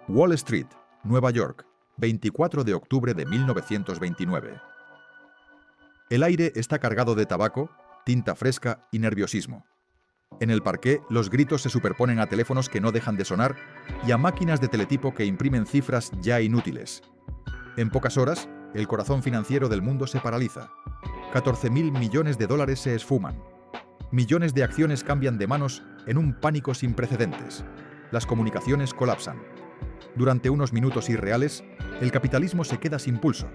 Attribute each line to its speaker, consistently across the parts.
Speaker 1: Wall Street, Nueva York, 24 de octubre de 1929. El aire está cargado de tabaco, tinta fresca y nerviosismo. En el parqué, los gritos se superponen a teléfonos que no dejan de sonar y a máquinas de teletipo que imprimen cifras ya inútiles. En pocas horas, el corazón financiero del mundo se paraliza. 14.000 millones de dólares se esfuman. Millones de acciones cambian de manos en un pánico sin precedentes. Las comunicaciones colapsan. Durante unos minutos irreales, el capitalismo se queda sin pulso.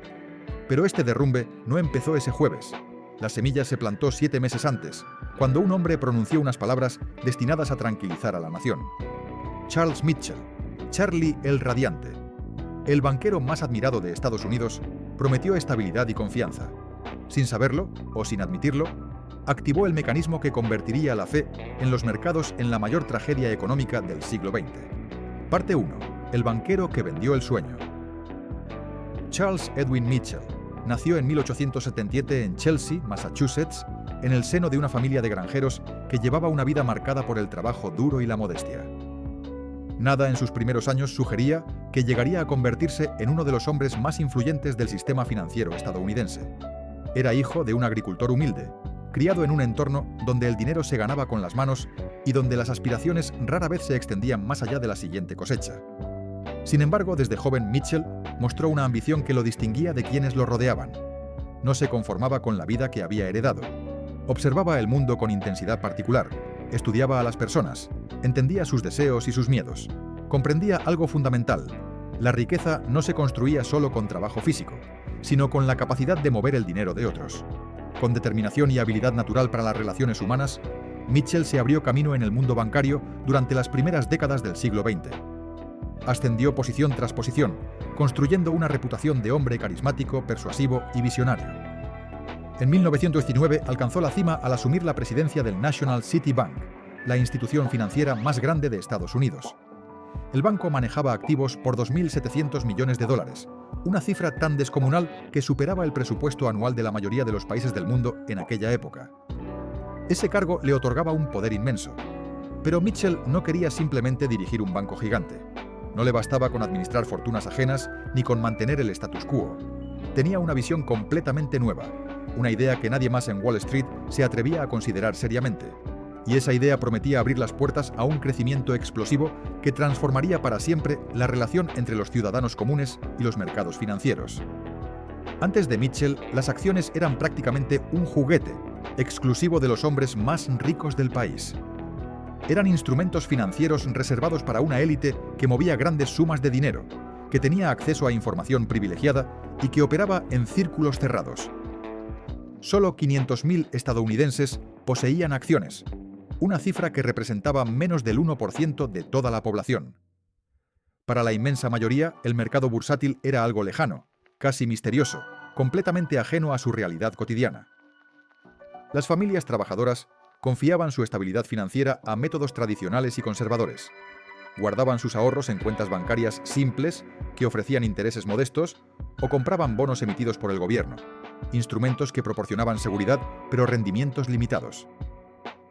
Speaker 1: Pero este derrumbe no empezó ese jueves. La semilla se plantó 7 meses antes, cuando un hombre pronunció unas palabras destinadas a tranquilizar a la nación. Charles Mitchell, Charlie el Radiante, el banquero más admirado de Estados Unidos, prometió estabilidad y confianza. Sin saberlo, o sin admitirlo, activó el mecanismo que convertiría la fe en los mercados en la mayor tragedia económica del siglo XX. Parte 1. El banquero que vendió el sueño. Charles Edwin Mitchell nació en 1877 en Chelsea, Massachusetts, en el seno de una familia de granjeros que llevaba una vida marcada por el trabajo duro y la modestia. Nada en sus primeros años sugería que llegaría a convertirse en uno de los hombres más influyentes del sistema financiero estadounidense. Era hijo de un agricultor humilde, criado en un entorno donde el dinero se ganaba con las manos y donde las aspiraciones rara vez se extendían más allá de la siguiente cosecha. Sin embargo, desde joven Mitchell mostró una ambición que lo distinguía de quienes lo rodeaban. No se conformaba con la vida que había heredado. Observaba el mundo con intensidad particular, estudiaba a las personas, entendía sus deseos y sus miedos. Comprendía algo fundamental: la riqueza no se construía solo con trabajo físico, sino con la capacidad de mover el dinero de otros. Con determinación y habilidad natural para las relaciones humanas, Mitchell se abrió camino en el mundo bancario durante las primeras décadas del siglo XX. Ascendió posición tras posición, construyendo una reputación de hombre carismático, persuasivo y visionario. En 1919 alcanzó la cima al asumir la presidencia del National City Bank, la institución financiera más grande de Estados Unidos. El banco manejaba activos por 2.700 millones de dólares, una cifra tan descomunal que superaba el presupuesto anual de la mayoría de los países del mundo en aquella época. Ese cargo le otorgaba un poder inmenso. Pero Mitchell no quería simplemente dirigir un banco gigante. No le bastaba con administrar fortunas ajenas ni con mantener el status quo. Tenía una visión completamente nueva, una idea que nadie más en Wall Street se atrevía a considerar seriamente. Y esa idea prometía abrir las puertas a un crecimiento explosivo que transformaría para siempre la relación entre los ciudadanos comunes y los mercados financieros. Antes de Mitchell, las acciones eran prácticamente un juguete, exclusivo de los hombres más ricos del país. Eran instrumentos financieros reservados para una élite que movía grandes sumas de dinero, que tenía acceso a información privilegiada y que operaba en círculos cerrados. Solo 500.000 estadounidenses poseían acciones, una cifra que representaba menos del 1% de toda la población. Para la inmensa mayoría, el mercado bursátil era algo lejano, casi misterioso, completamente ajeno a su realidad cotidiana. Las familias trabajadoras confiaban su estabilidad financiera a métodos tradicionales y conservadores. Guardaban sus ahorros en cuentas bancarias simples que ofrecían intereses modestos o compraban bonos emitidos por el gobierno, instrumentos que proporcionaban seguridad pero rendimientos limitados.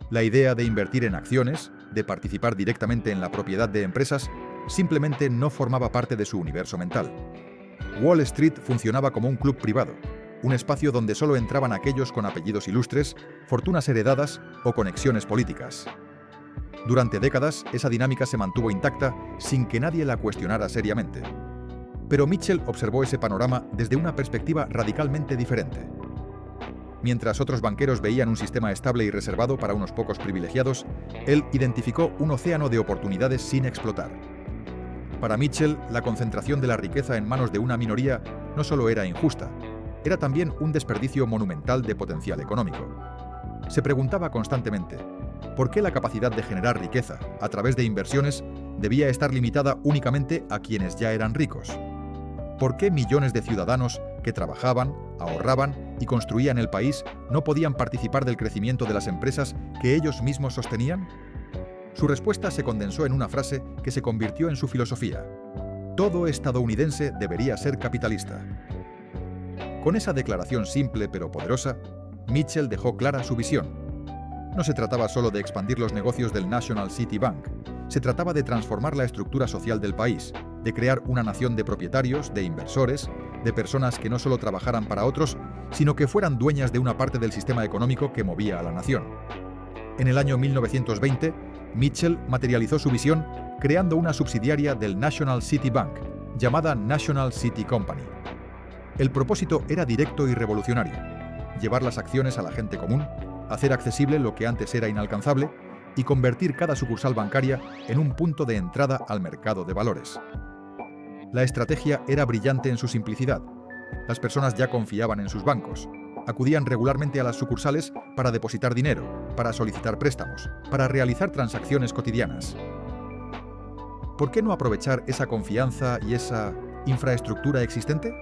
Speaker 1: La idea de invertir en acciones, de participar directamente en la propiedad de empresas, simplemente no formaba parte de su universo mental. Wall Street funcionaba como un club privado, un espacio donde solo entraban aquellos con apellidos ilustres, fortunas heredadas o conexiones políticas. Durante décadas, esa dinámica se mantuvo intacta sin que nadie la cuestionara seriamente. Pero Mitchell observó ese panorama desde una perspectiva radicalmente diferente. Mientras otros banqueros veían un sistema estable y reservado para unos pocos privilegiados, él identificó un océano de oportunidades sin explotar. Para Mitchell, la concentración de la riqueza en manos de una minoría no solo era injusta, era también un desperdicio monumental de potencial económico. Se preguntaba constantemente, ¿por qué la capacidad de generar riqueza a través de inversiones debía estar limitada únicamente a quienes ya eran ricos? ¿Por qué millones de ciudadanos que trabajaban, ahorraban y construían el país no podían participar del crecimiento de las empresas que ellos mismos sostenían? Su respuesta se condensó en una frase que se convirtió en su filosofía: todo estadounidense debería ser capitalista. Con esa declaración simple pero poderosa, Mitchell dejó clara su visión. No se trataba solo de expandir los negocios del National City Bank, se trataba de transformar la estructura social del país, de crear una nación de propietarios, de inversores, de personas que no solo trabajaran para otros, sino que fueran dueñas de una parte del sistema económico que movía a la nación. En el año 1920, Mitchell materializó su visión creando una subsidiaria del National City Bank, llamada National City Company. El propósito era directo y revolucionario: llevar las acciones a la gente común, hacer accesible lo que antes era inalcanzable y convertir cada sucursal bancaria en un punto de entrada al mercado de valores. La estrategia era brillante en su simplicidad. Las personas ya confiaban en sus bancos. Acudían regularmente a las sucursales para depositar dinero, para solicitar préstamos, para realizar transacciones cotidianas. ¿Por qué no aprovechar esa confianza y esa infraestructura existente?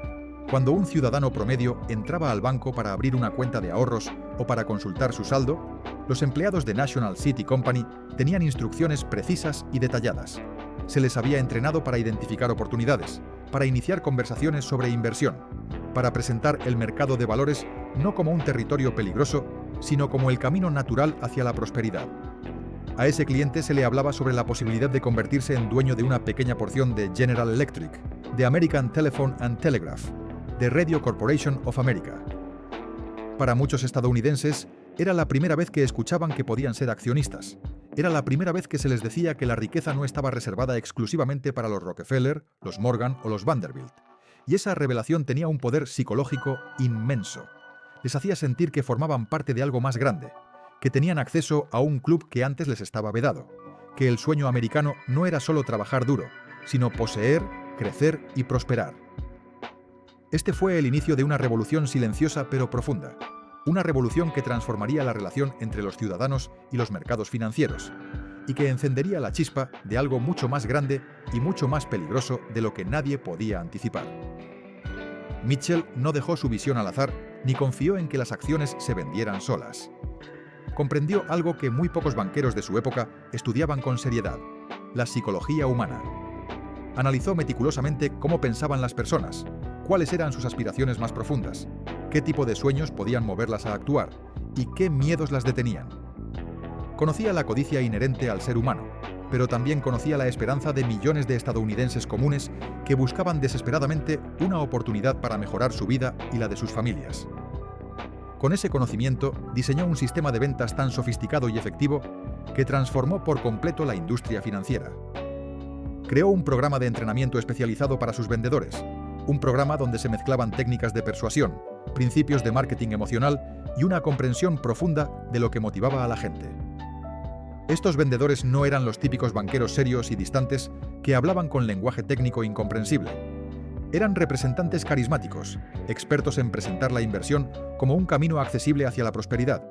Speaker 1: Cuando un ciudadano promedio entraba al banco para abrir una cuenta de ahorros o para consultar su saldo, los empleados de National City Company tenían instrucciones precisas y detalladas. Se les había entrenado para identificar oportunidades, para iniciar conversaciones sobre inversión, para presentar el mercado de valores no como un territorio peligroso, sino como el camino natural hacia la prosperidad. A ese cliente se le hablaba sobre la posibilidad de convertirse en dueño de una pequeña porción de General Electric, de American Telephone and Telegraph, de Radio Corporation of America. Para muchos estadounidenses, era la primera vez que escuchaban que podían ser accionistas. Era la primera vez que se les decía que la riqueza no estaba reservada exclusivamente para los Rockefeller, los Morgan o los Vanderbilt. Y esa revelación tenía un poder psicológico inmenso. Les hacía sentir que formaban parte de algo más grande, que tenían acceso a un club que antes les estaba vedado, que el sueño americano no era solo trabajar duro, sino poseer, crecer y prosperar. Este fue el inicio de una revolución silenciosa pero profunda, una revolución que transformaría la relación entre los ciudadanos y los mercados financieros, y que encendería la chispa de algo mucho más grande y mucho más peligroso de lo que nadie podía anticipar. Mitchell no dejó su visión al azar ni confió en que las acciones se vendieran solas. Comprendió algo que muy pocos banqueros de su época estudiaban con seriedad: la psicología humana. Analizó meticulosamente cómo pensaban las personas, cuáles eran sus aspiraciones más profundas, qué tipo de sueños podían moverlas a actuar y qué miedos las detenían. Conocía la codicia inherente al ser humano, pero también conocía la esperanza de millones de estadounidenses comunes que buscaban desesperadamente una oportunidad para mejorar su vida y la de sus familias. Con ese conocimiento, diseñó un sistema de ventas tan sofisticado y efectivo que transformó por completo la industria financiera. Creó un programa de entrenamiento especializado para sus vendedores, un programa donde se mezclaban técnicas de persuasión, principios de marketing emocional y una comprensión profunda de lo que motivaba a la gente. Estos vendedores no eran los típicos banqueros serios y distantes que hablaban con lenguaje técnico incomprensible. Eran representantes carismáticos, expertos en presentar la inversión como un camino accesible hacia la prosperidad,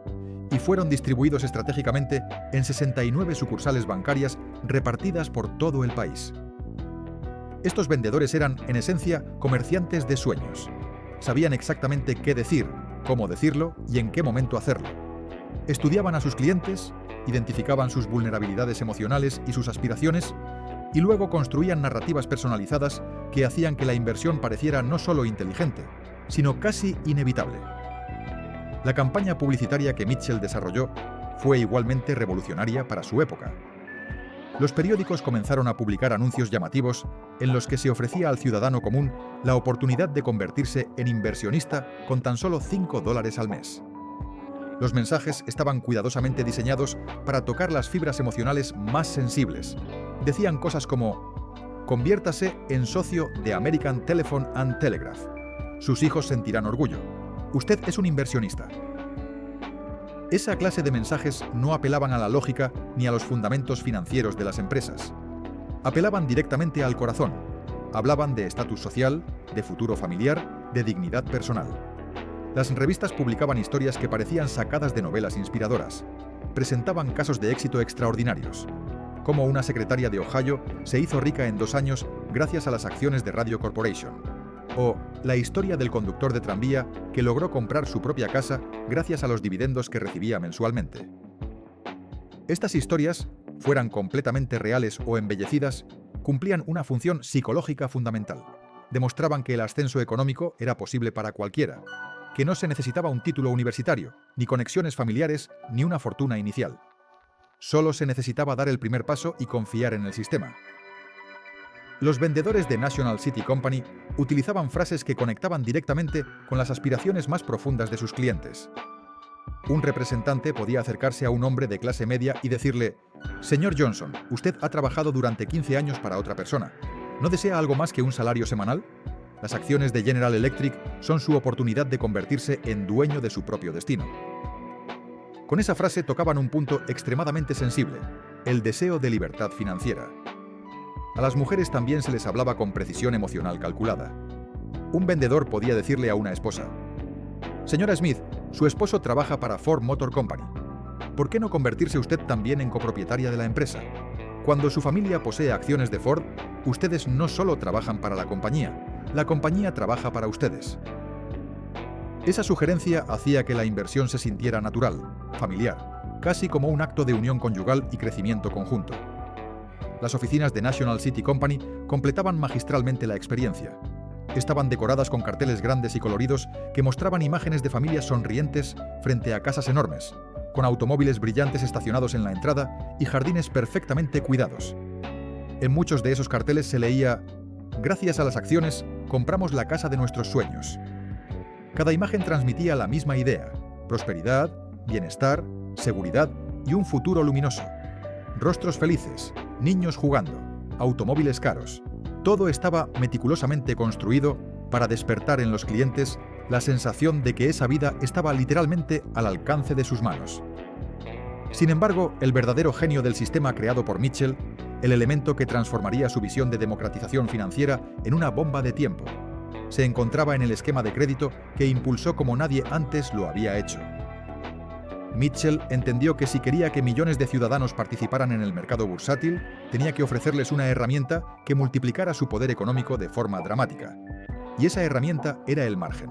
Speaker 1: y fueron distribuidos estratégicamente en 69 sucursales bancarias repartidas por todo el país. Estos vendedores eran, en esencia, comerciantes de sueños. Sabían exactamente qué decir, cómo decirlo y en qué momento hacerlo. Estudiaban a sus clientes, identificaban sus vulnerabilidades emocionales y sus aspiraciones, y luego construían narrativas personalizadas que hacían que la inversión pareciera no solo inteligente, sino casi inevitable. La campaña publicitaria que Mitchell desarrolló fue igualmente revolucionaria para su época. Los periódicos comenzaron a publicar anuncios llamativos en los que se ofrecía al ciudadano común la oportunidad de convertirse en inversionista con tan solo $5 al mes. Los mensajes estaban cuidadosamente diseñados para tocar las fibras emocionales más sensibles. Decían cosas como: conviértase en socio de American Telephone and Telegraph. Sus hijos sentirán orgullo. Usted es un inversionista. Esa clase de mensajes no apelaban a la lógica ni a los fundamentos financieros de las empresas. Apelaban directamente al corazón. Hablaban de estatus social, de futuro familiar, de dignidad personal. Las revistas publicaban historias que parecían sacadas de novelas inspiradoras. Presentaban casos de éxito extraordinarios, como una secretaria de Ohio se hizo rica en 2 años gracias a las acciones de Radio Corporation, o la historia del conductor de tranvía que logró comprar su propia casa gracias a los dividendos que recibía mensualmente. Estas historias, fueran completamente reales o embellecidas, cumplían una función psicológica fundamental. Demostraban que el ascenso económico era posible para cualquiera, que no se necesitaba un título universitario, ni conexiones familiares, ni una fortuna inicial. Solo se necesitaba dar el primer paso y confiar en el sistema. Los vendedores de National City Company utilizaban frases que conectaban directamente con las aspiraciones más profundas de sus clientes. Un representante podía acercarse a un hombre de clase media y decirle: «Señor Johnson, usted ha trabajado durante 15 años para otra persona. ¿No desea algo más que un salario semanal? Las acciones de General Electric son su oportunidad de convertirse en dueño de su propio destino». Con esa frase tocaban un punto extremadamente sensible: el deseo de libertad financiera. A las mujeres también se les hablaba con precisión emocional calculada. Un vendedor podía decirle a una esposa: «Señora Smith, su esposo trabaja para Ford Motor Company. ¿Por qué no convertirse usted también en copropietaria de la empresa? Cuando su familia posee acciones de Ford, ustedes no solo trabajan para la compañía trabaja para ustedes». Esa sugerencia hacía que la inversión se sintiera natural, familiar, casi como un acto de unión conyugal y crecimiento conjunto. Las oficinas de National City Company completaban magistralmente la experiencia. Estaban decoradas con carteles grandes y coloridos que mostraban imágenes de familias sonrientes frente a casas enormes, con automóviles brillantes estacionados en la entrada y jardines perfectamente cuidados. En muchos de esos carteles se leía: «Gracias a las acciones, compramos la casa de nuestros sueños». Cada imagen transmitía la misma idea: prosperidad, bienestar, seguridad y un futuro luminoso. Rostros felices, niños jugando, automóviles caros. Todo estaba meticulosamente construido para despertar en los clientes la sensación de que esa vida estaba literalmente al alcance de sus manos. Sin embargo, el verdadero genio del sistema creado por Mitchell, el elemento que transformaría su visión de democratización financiera en una bomba de tiempo, se encontraba en el esquema de crédito que impulsó como nadie antes lo había hecho. Mitchell entendió que si quería que millones de ciudadanos participaran en el mercado bursátil, tenía que ofrecerles una herramienta que multiplicara su poder económico de forma dramática. Y esa herramienta era el margen.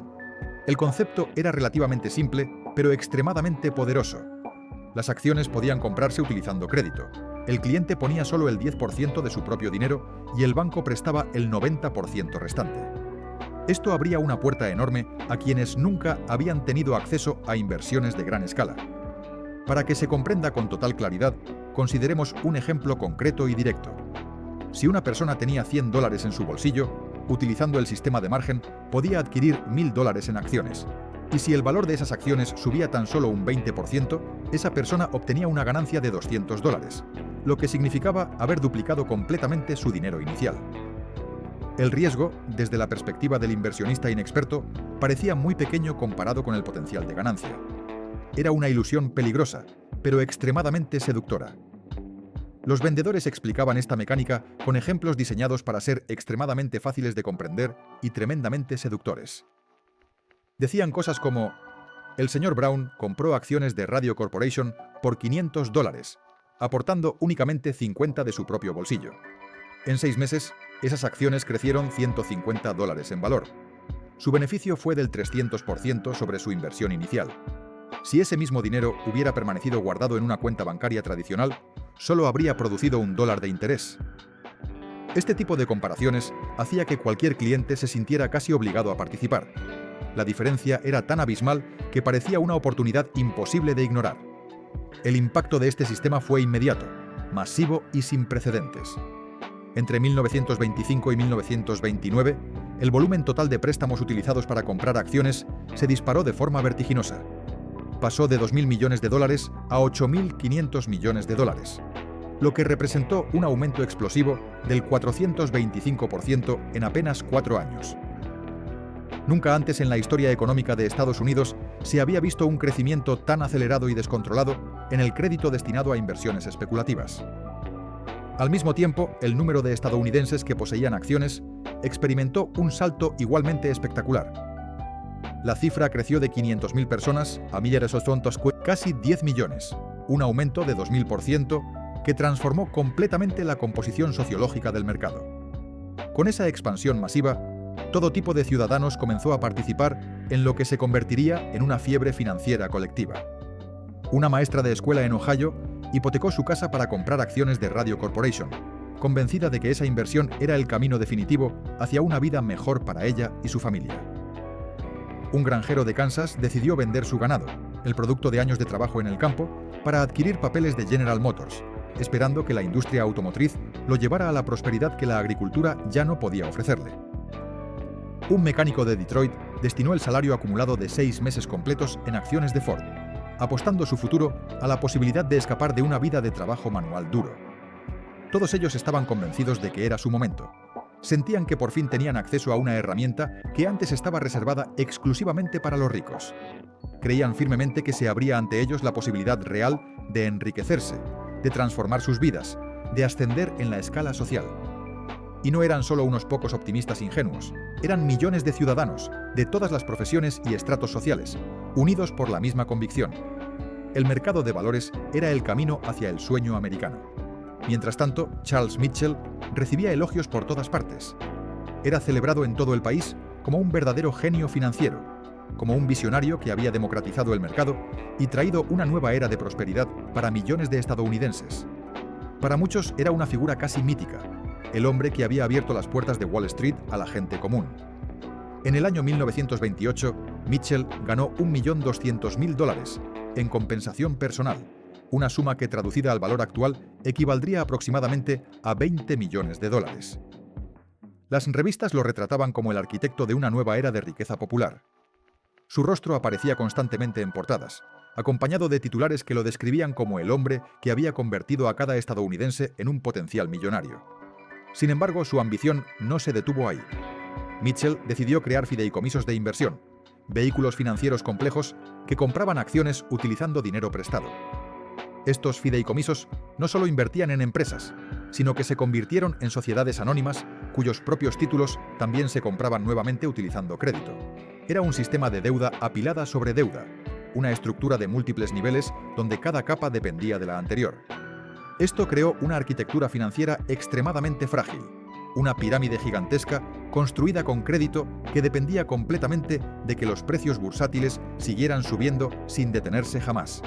Speaker 1: El concepto era relativamente simple, pero extremadamente poderoso. Las acciones podían comprarse utilizando crédito. El cliente ponía solo el 10% de su propio dinero y el banco prestaba el 90% restante. Esto abría una puerta enorme a quienes nunca habían tenido acceso a inversiones de gran escala. Para que se comprenda con total claridad, consideremos un ejemplo concreto y directo. Si una persona tenía $100 en su bolsillo, utilizando el sistema de margen, podía adquirir $1.000 en acciones. Y si el valor de esas acciones subía tan solo un 20%, esa persona obtenía una ganancia de $200, lo que significaba haber duplicado completamente su dinero inicial. El riesgo, desde la perspectiva del inversionista inexperto, parecía muy pequeño comparado con el potencial de ganancia. Era una ilusión peligrosa, pero extremadamente seductora. Los vendedores explicaban esta mecánica con ejemplos diseñados para ser extremadamente fáciles de comprender y tremendamente seductores. Decían cosas como: el señor Brown compró acciones de Radio Corporation por $500, aportando únicamente 50 de su propio bolsillo. En 6 meses, esas acciones crecieron $150 en valor. Su beneficio fue del 300% sobre su inversión inicial. Si ese mismo dinero hubiera permanecido guardado en una cuenta bancaria tradicional, solo habría producido $1 de interés. Este tipo de comparaciones hacía que cualquier cliente se sintiera casi obligado a participar. La diferencia era tan abismal que parecía una oportunidad imposible de ignorar. El impacto de este sistema fue inmediato, masivo y sin precedentes. Entre 1925 y 1929, el volumen total de préstamos utilizados para comprar acciones se disparó de forma vertiginosa. Pasó de $2.000 millones a $8.500 millones, lo que representó un aumento explosivo del 425% en apenas 4 años. Nunca antes en la historia económica de Estados Unidos se había visto un crecimiento tan acelerado y descontrolado en el crédito destinado a inversiones especulativas. Al mismo tiempo, el número de estadounidenses que poseían acciones experimentó un salto igualmente espectacular. La cifra creció de 500.000 personas a casi 10 millones, un aumento de 2.000% que transformó completamente la composición sociológica del mercado. Con esa expansión masiva, todo tipo de ciudadanos comenzó a participar en lo que se convertiría en una fiebre financiera colectiva. Una maestra de escuela en Ohio hipotecó su casa para comprar acciones de Radio Corporation, convencida de que esa inversión era el camino definitivo hacia una vida mejor para ella y su familia. Un granjero de Kansas decidió vender su ganado, el producto de años de trabajo en el campo, para adquirir papeles de General Motors, esperando que la industria automotriz lo llevara a la prosperidad que la agricultura ya no podía ofrecerle. Un mecánico de Detroit destinó el salario acumulado de 6 meses completos en acciones de Ford, apostando su futuro a la posibilidad de escapar de una vida de trabajo manual duro. Todos ellos estaban convencidos de que era su momento. Sentían que por fin tenían acceso a una herramienta que antes estaba reservada exclusivamente para los ricos. Creían firmemente que se abría ante ellos la posibilidad real de enriquecerse, de transformar sus vidas, de ascender en la escala social. Y no eran solo unos pocos optimistas ingenuos, eran millones de ciudadanos, de todas las profesiones y estratos sociales, unidos por la misma convicción. El mercado de valores era el camino hacia el sueño americano. Mientras tanto, Charles Mitchell recibía elogios por todas partes. Era celebrado en todo el país como un verdadero genio financiero, como un visionario que había democratizado el mercado y traído una nueva era de prosperidad para millones de estadounidenses. Para muchos era una figura casi mítica, el hombre que había abierto las puertas de Wall Street a la gente común. En el año 1928, Mitchell ganó $1.200.000 en compensación personal, una suma que traducida al valor actual equivaldría aproximadamente a $20 millones. Las revistas lo retrataban como el arquitecto de una nueva era de riqueza popular. Su rostro aparecía constantemente en portadas, acompañado de titulares que lo describían como el hombre que había convertido a cada estadounidense en un potencial millonario. Sin embargo, su ambición no se detuvo ahí. Mitchell decidió crear fideicomisos de inversión, vehículos financieros complejos que compraban acciones utilizando dinero prestado. Estos fideicomisos no solo invertían en empresas, sino que se convirtieron en sociedades anónimas cuyos propios títulos también se compraban nuevamente utilizando crédito. Era un sistema de deuda apilada sobre deuda, una estructura de múltiples niveles donde cada capa dependía de la anterior. Esto creó una arquitectura financiera extremadamente frágil, una pirámide gigantesca construida con crédito que dependía completamente de que los precios bursátiles siguieran subiendo sin detenerse jamás.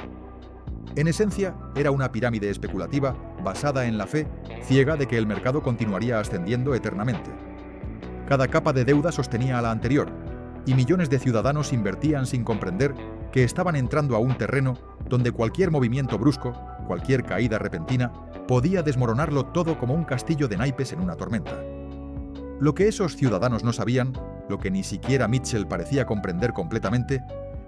Speaker 1: En esencia, era una pirámide especulativa basada en la fe ciega de que el mercado continuaría ascendiendo eternamente. Cada capa de deuda sostenía a la anterior, y millones de ciudadanos invertían sin comprender que estaban entrando a un terreno donde cualquier movimiento brusco, cualquier caída repentina, podía desmoronarlo todo como un castillo de naipes en una tormenta. Lo que esos ciudadanos no sabían, lo que ni siquiera Mitchell parecía comprender completamente,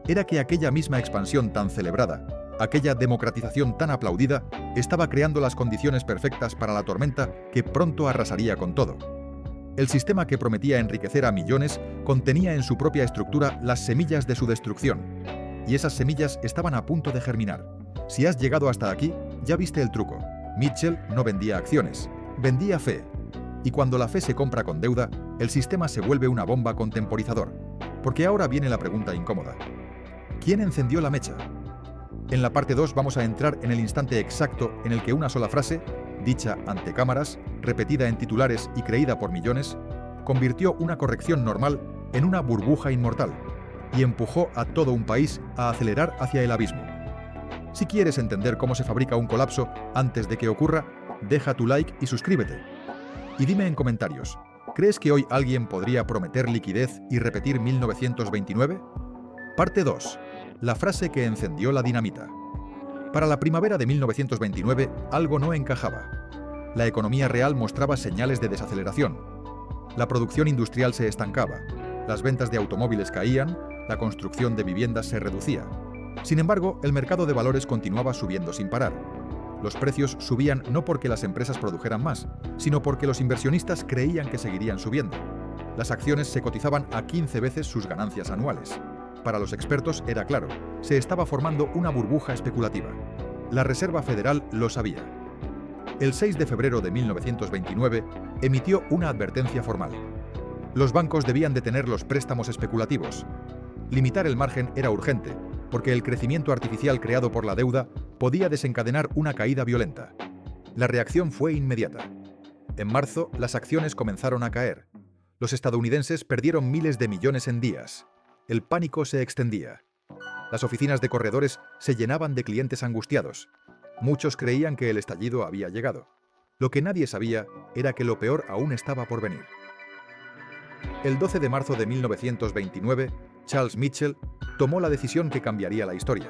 Speaker 1: era que aquella misma expansión tan celebrada, aquella democratización tan aplaudida, estaba creando las condiciones perfectas para la tormenta que pronto arrasaría con todo. El sistema que prometía enriquecer a millones contenía en su propia estructura las semillas de su destrucción, y esas semillas estaban a punto de germinar. Si has llegado hasta aquí, ya viste el truco. Mitchell no vendía acciones, vendía fe. Y cuando la fe se compra con deuda, el sistema se vuelve una bomba con temporizador. Porque ahora viene la pregunta incómoda. ¿Quién encendió la mecha? En la parte 2 vamos a entrar en el instante exacto en el que una sola frase, dicha ante cámaras, repetida en titulares y creída por millones, convirtió una corrección normal en una burbuja inmortal y empujó a todo un país a acelerar hacia el abismo. Si quieres entender cómo se fabrica un colapso antes de que ocurra, deja tu like y suscríbete. Y dime en comentarios, ¿crees que hoy alguien podría prometer liquidez y repetir 1929? Parte 2. La frase que encendió la dinamita. Para la primavera de 1929, algo no encajaba. La economía real mostraba señales de desaceleración. La producción industrial se estancaba, las ventas de automóviles caían, la construcción de viviendas se reducía. Sin embargo, el mercado de valores continuaba subiendo sin parar. Los precios subían no porque las empresas produjeran más, sino porque los inversionistas creían que seguirían subiendo. Las acciones se cotizaban a 15 veces sus ganancias anuales. Para los expertos era claro, se estaba formando una burbuja especulativa. La Reserva Federal lo sabía. El 6 de febrero de 1929 emitió una advertencia formal. Los bancos debían detener los préstamos especulativos. Limitar el margen era urgente, porque el crecimiento artificial creado por la deuda podía desencadenar una caída violenta. La reacción fue inmediata. En marzo, las acciones comenzaron a caer. Los estadounidenses perdieron miles de millones en días. El pánico se extendía. Las oficinas de corredores se llenaban de clientes angustiados. Muchos creían que el estallido había llegado. Lo que nadie sabía era que lo peor aún estaba por venir. El 12 de marzo de 1929, Charles Mitchell tomó la decisión que cambiaría la historia.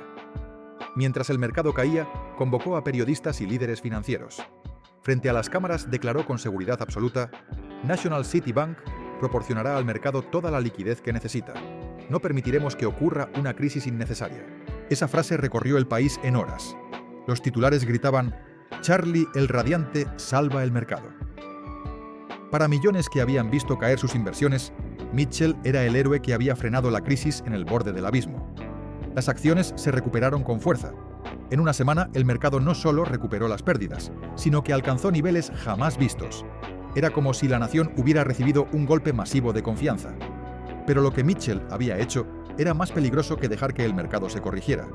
Speaker 1: Mientras el mercado caía, convocó a periodistas y líderes financieros. Frente a las cámaras declaró con seguridad absoluta: National City Bank proporcionará al mercado toda la liquidez que necesita. No permitiremos que ocurra una crisis innecesaria. Esa frase recorrió el país en horas. Los titulares gritaban: Charlie el Radiante salva el mercado. Para millones que habían visto caer sus inversiones, Mitchell era el héroe que había frenado la crisis en el borde del abismo. Las acciones se recuperaron con fuerza. En una semana, el mercado no solo recuperó las pérdidas, sino que alcanzó niveles jamás vistos. Era como si la nación hubiera recibido un golpe masivo de confianza. Pero lo que Mitchell había hecho era más peligroso que dejar que el mercado se corrigiera.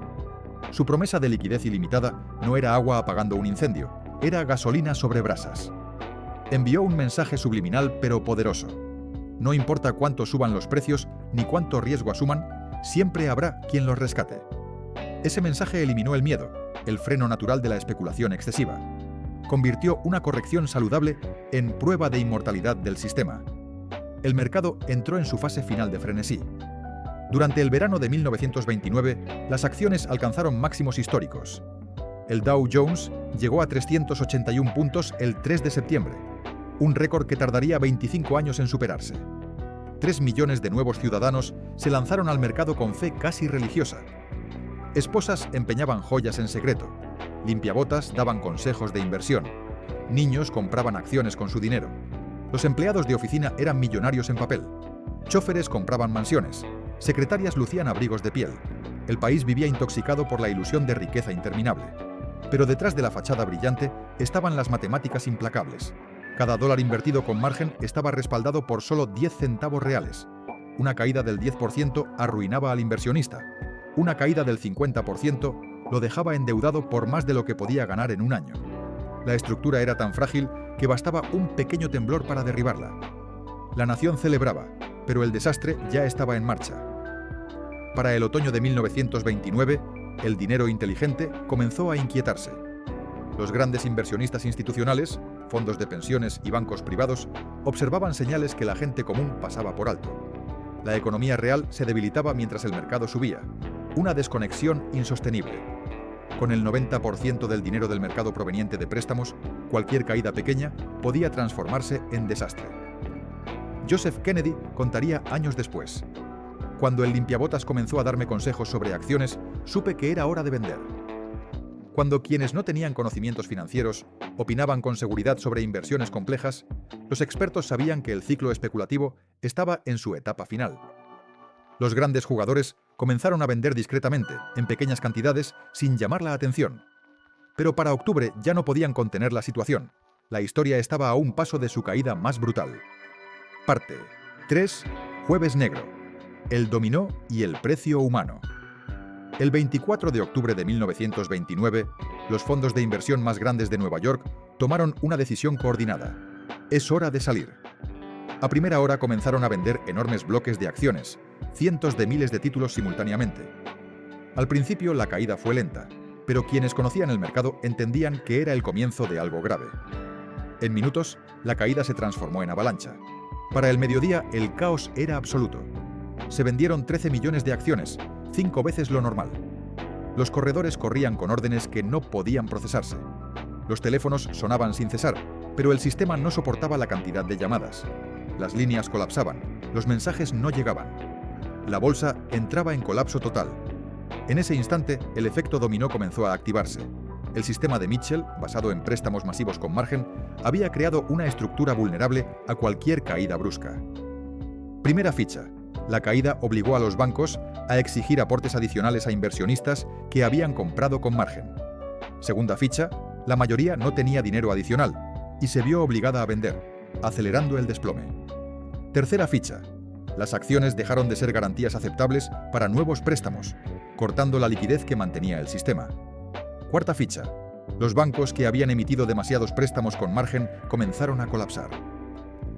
Speaker 1: Su promesa de liquidez ilimitada no era agua apagando un incendio, era gasolina sobre brasas. Envió un mensaje subliminal pero poderoso. No importa cuánto suban los precios ni cuánto riesgo asuman, siempre habrá quien los rescate. Ese mensaje eliminó el miedo, el freno natural de la especulación excesiva. Convirtió una corrección saludable en prueba de inmortalidad del sistema. El mercado entró en su fase final de frenesí. Durante el verano de 1929, las acciones alcanzaron máximos históricos. El Dow Jones llegó a 381 puntos el 3 de septiembre, un récord que tardaría 25 años en superarse. 3 millones de nuevos ciudadanos se lanzaron al mercado con fe casi religiosa. Esposas empeñaban joyas en secreto, limpiabotas daban consejos de inversión, niños compraban acciones con su dinero, los empleados de oficina eran millonarios en papel, chóferes compraban mansiones, secretarias lucían abrigos de piel. El país vivía intoxicado por la ilusión de riqueza interminable. Pero detrás de la fachada brillante estaban las matemáticas implacables. Cada dólar invertido con margen estaba respaldado por solo 10 centavos reales. Una caída del 10% arruinaba al inversionista. Una caída del 50% lo dejaba endeudado por más de lo que podía ganar en un año. La estructura era tan frágil que bastaba un pequeño temblor para derribarla. La nación celebraba, pero el desastre ya estaba en marcha. Para el otoño de 1929, el dinero inteligente comenzó a inquietarse. Los grandes inversionistas institucionales, fondos de pensiones y bancos privados, observaban señales que la gente común pasaba por alto. La economía real se debilitaba mientras el mercado subía. Una desconexión insostenible. Con el 90% del dinero del mercado proveniente de préstamos, cualquier caída pequeña podía transformarse en desastre. Joseph Kennedy contaría años después: cuando el limpiabotas comenzó a darme consejos sobre acciones, supe que era hora de vender. Cuando quienes no tenían conocimientos financieros opinaban con seguridad sobre inversiones complejas, los expertos sabían que el ciclo especulativo estaba en su etapa final. Los grandes jugadores comenzaron a vender discretamente, en pequeñas cantidades, sin llamar la atención. Pero para octubre ya no podían contener la situación. La historia estaba a un paso de su caída más brutal. Parte 3. Jueves Negro. El dominó y el precio humano. El 24 de octubre de 1929, los fondos de inversión más grandes de Nueva York tomaron una decisión coordinada. Es hora de salir. A primera hora comenzaron a vender enormes bloques de acciones, cientos de miles de títulos simultáneamente. Al principio la caída fue lenta, pero quienes conocían el mercado entendían que era el comienzo de algo grave. En minutos, la caída se transformó en avalancha. Para el mediodía, el caos era absoluto. Se vendieron 13 millones de acciones, 5 veces lo normal. Los corredores corrían con órdenes que no podían procesarse. Los teléfonos sonaban sin cesar, pero el sistema no soportaba la cantidad de llamadas. Las líneas colapsaban, los mensajes no llegaban. La bolsa entraba en colapso total. En ese instante, el efecto dominó comenzó a activarse. El sistema de Mitchell, basado en préstamos masivos con margen, había creado una estructura vulnerable a cualquier caída brusca. Primera ficha. La caída obligó a los bancos a exigir aportes adicionales a inversionistas que habían comprado con margen. Segunda ficha. La mayoría no tenía dinero adicional y se vio obligada a vender, acelerando el desplome. Tercera ficha. Las acciones dejaron de ser garantías aceptables para nuevos préstamos, cortando la liquidez que mantenía el sistema. Cuarta ficha. Los bancos que habían emitido demasiados préstamos con margen comenzaron a colapsar.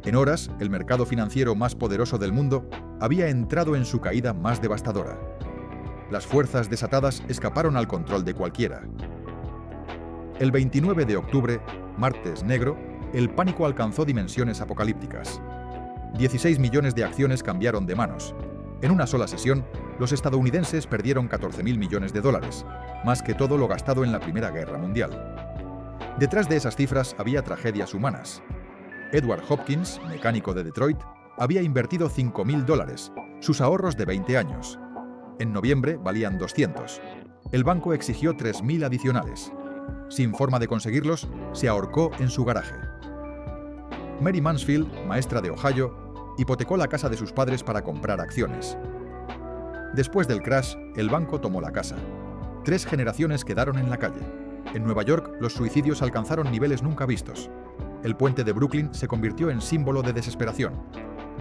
Speaker 1: En horas, el mercado financiero más poderoso del mundo había entrado en su caída más devastadora. Las fuerzas desatadas escaparon al control de cualquiera. El 29 de octubre, martes negro, el pánico alcanzó dimensiones apocalípticas. 16 millones de acciones cambiaron de manos. En una sola sesión, los estadounidenses perdieron 14.000 millones de dólares, más que todo lo gastado en la Primera Guerra Mundial. Detrás de esas cifras había tragedias humanas. Edward Hopkins, mecánico de Detroit, había invertido $5.000, sus ahorros de 20 años. En noviembre valían 200. El banco exigió 3.000 adicionales. Sin forma de conseguirlos, se ahorcó en su garaje. Mary Mansfield, maestra de Ohio, hipotecó la casa de sus padres para comprar acciones. Después del crash, el banco tomó la casa. 3 generaciones quedaron en la calle. En Nueva York, los suicidios alcanzaron niveles nunca vistos. El puente de Brooklyn se convirtió en símbolo de desesperación.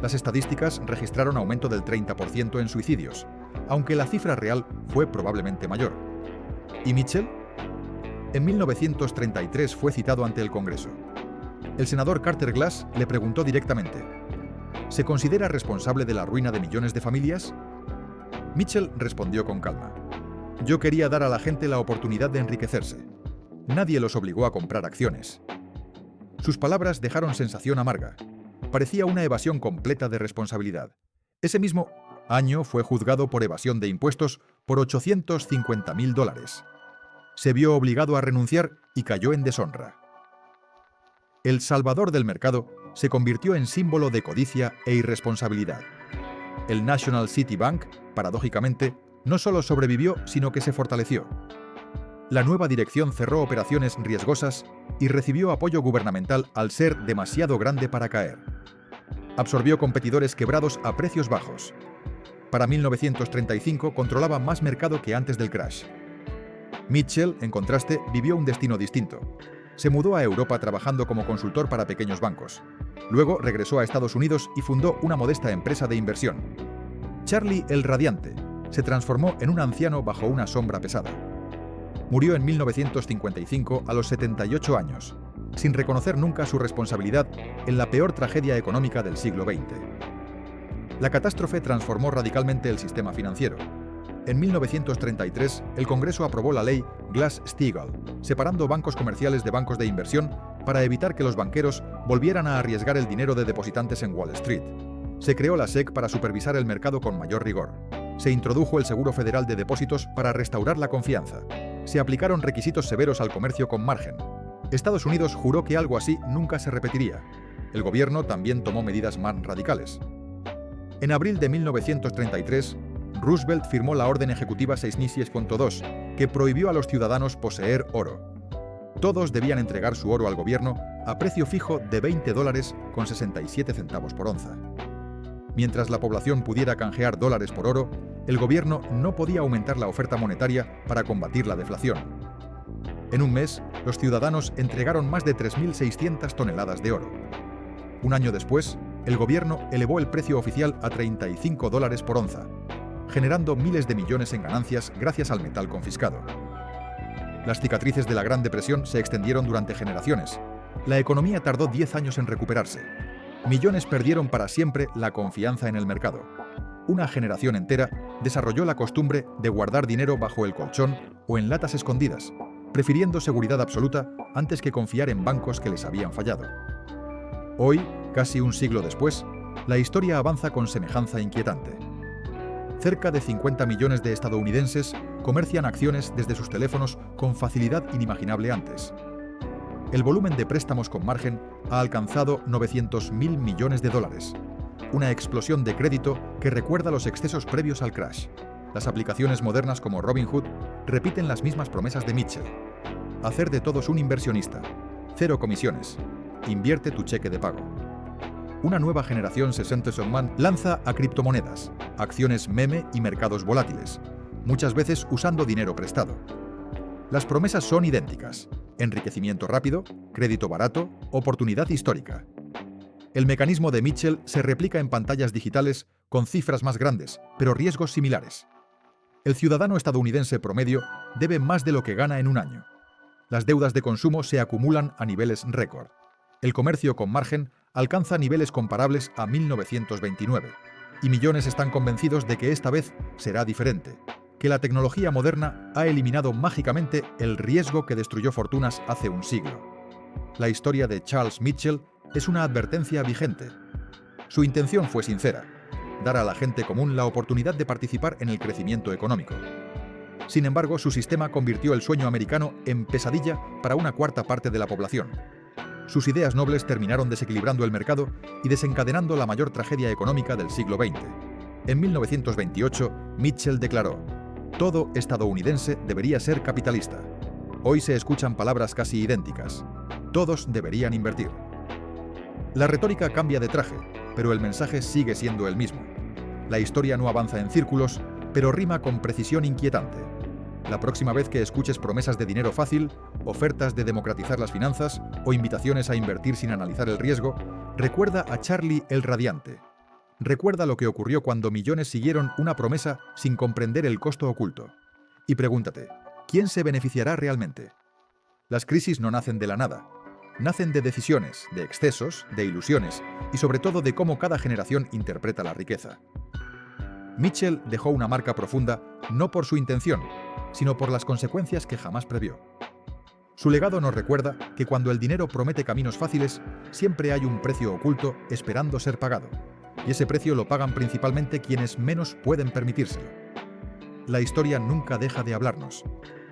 Speaker 1: Las estadísticas registraron aumento del 30% en suicidios, aunque la cifra real fue probablemente mayor. ¿Y Mitchell? En 1933 fue citado ante el Congreso. El senador Carter Glass le preguntó directamente: ¿se considera responsable de la ruina de millones de familias? Mitchell respondió con calma: yo quería dar a la gente la oportunidad de enriquecerse. Nadie los obligó a comprar acciones. Sus palabras dejaron sensación amarga. Parecía una evasión completa de responsabilidad. Ese mismo año fue juzgado por evasión de impuestos por $850.000. Se vio obligado a renunciar y cayó en deshonra. El salvador del mercado se convirtió en símbolo de codicia e irresponsabilidad. El National City Bank, paradójicamente, no solo sobrevivió, sino que se fortaleció. La nueva dirección cerró operaciones riesgosas y recibió apoyo gubernamental al ser demasiado grande para caer. Absorbió competidores quebrados a precios bajos. Para 1935 controlaba más mercado que antes del crash. Mitchell, en contraste, vivió un destino distinto. Se mudó a Europa trabajando como consultor para pequeños bancos. Luego regresó a Estados Unidos y fundó una modesta empresa de inversión. Charlie el Radiante se transformó en un anciano bajo una sombra pesada. Murió en 1955 a los 78 años, sin reconocer nunca su responsabilidad en la peor tragedia económica del siglo XX. La catástrofe transformó radicalmente el sistema financiero. En 1933, el Congreso aprobó la ley Glass-Steagall, separando bancos comerciales de bancos de inversión para evitar que los banqueros volvieran a arriesgar el dinero de depositantes en Wall Street. Se creó la SEC para supervisar el mercado con mayor rigor. Se introdujo el Seguro Federal de Depósitos para restaurar la confianza. Se aplicaron requisitos severos al comercio con margen. Estados Unidos juró que algo así nunca se repetiría. El gobierno también tomó medidas más radicales. En abril de 1933, Roosevelt firmó la Orden Ejecutiva 6.2, que prohibió a los ciudadanos poseer oro. Todos debían entregar su oro al gobierno a precio fijo de $20,67 por onza. Mientras la población pudiera canjear dólares por oro, el gobierno no podía aumentar la oferta monetaria para combatir la deflación. En un mes, los ciudadanos entregaron más de 3.600 toneladas de oro. Un año después, el gobierno elevó el precio oficial a $35 por onza, generando miles de millones en ganancias gracias al metal confiscado. Las cicatrices de la Gran Depresión se extendieron durante generaciones. La economía tardó 10 años en recuperarse. Millones perdieron para siempre la confianza en el mercado. Una generación entera desarrolló la costumbre de guardar dinero bajo el colchón o en latas escondidas, prefiriendo seguridad absoluta antes que confiar en bancos que les habían fallado. Hoy, casi un siglo después, la historia avanza con semejanza inquietante. Cerca de 50 millones de estadounidenses comercian acciones desde sus teléfonos con facilidad inimaginable antes. El volumen de préstamos con margen ha alcanzado $900.000 millones, una explosión de crédito que recuerda los excesos previos al crash. Las aplicaciones modernas como Robinhood repiten las mismas promesas de Mitchell. Hacer de todos un inversionista. 0 comisiones. Invierte tu cheque de pago. Una nueva generación se lanza a criptomonedas, acciones meme y mercados volátiles, muchas veces usando dinero prestado. Las promesas son idénticas: enriquecimiento rápido, crédito barato, oportunidad histórica. El mecanismo de Mitchell se replica en pantallas digitales con cifras más grandes, pero riesgos similares. El ciudadano estadounidense promedio debe más de lo que gana en un año. Las deudas de consumo se acumulan a niveles récord. El comercio con margen alcanza niveles comparables a 1929, y millones están convencidos de que esta vez será diferente, que la tecnología moderna ha eliminado mágicamente el riesgo que destruyó fortunas hace un siglo. La historia de Charles Mitchell es una advertencia vigente. Su intención fue sincera: dar a la gente común la oportunidad de participar en el crecimiento económico. Sin embargo, su sistema convirtió el sueño americano en pesadilla para una cuarta parte de la población. Sus ideas nobles terminaron desequilibrando el mercado y desencadenando la mayor tragedia económica del siglo XX. En 1928, Mitchell declaró: «Todo estadounidense debería ser capitalista». Hoy se escuchan palabras casi idénticas. Todos deberían invertir. La retórica cambia de traje, pero el mensaje sigue siendo el mismo. La historia no avanza en círculos, pero rima con precisión inquietante. La próxima vez que escuches promesas de dinero fácil, ofertas de democratizar las finanzas o invitaciones a invertir sin analizar el riesgo, recuerda a Charlie el Radiante. Recuerda lo que ocurrió cuando millones siguieron una promesa sin comprender el costo oculto. Y pregúntate, ¿quién se beneficiará realmente? Las crisis no nacen de la nada. Nacen de decisiones, de excesos, de ilusiones y sobre todo de cómo cada generación interpreta la riqueza. Mitchell dejó una marca profunda no por su intención, sino por las consecuencias que jamás previó. Su legado nos recuerda que cuando el dinero promete caminos fáciles, siempre hay un precio oculto esperando ser pagado, y ese precio lo pagan principalmente quienes menos pueden permitírselo. La historia nunca deja de hablarnos.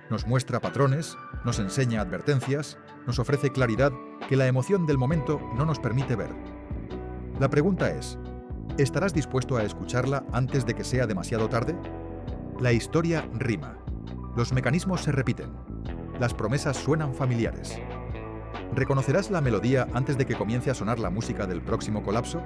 Speaker 1: Nos muestra patrones, nos enseña advertencias, nos ofrece claridad que la emoción del momento no nos permite ver. La pregunta es: ¿estarás dispuesto a escucharla antes de que sea demasiado tarde? La historia rima. Los mecanismos se repiten. Las promesas suenan familiares. ¿Reconocerás la melodía antes de que comience a sonar la música del próximo colapso?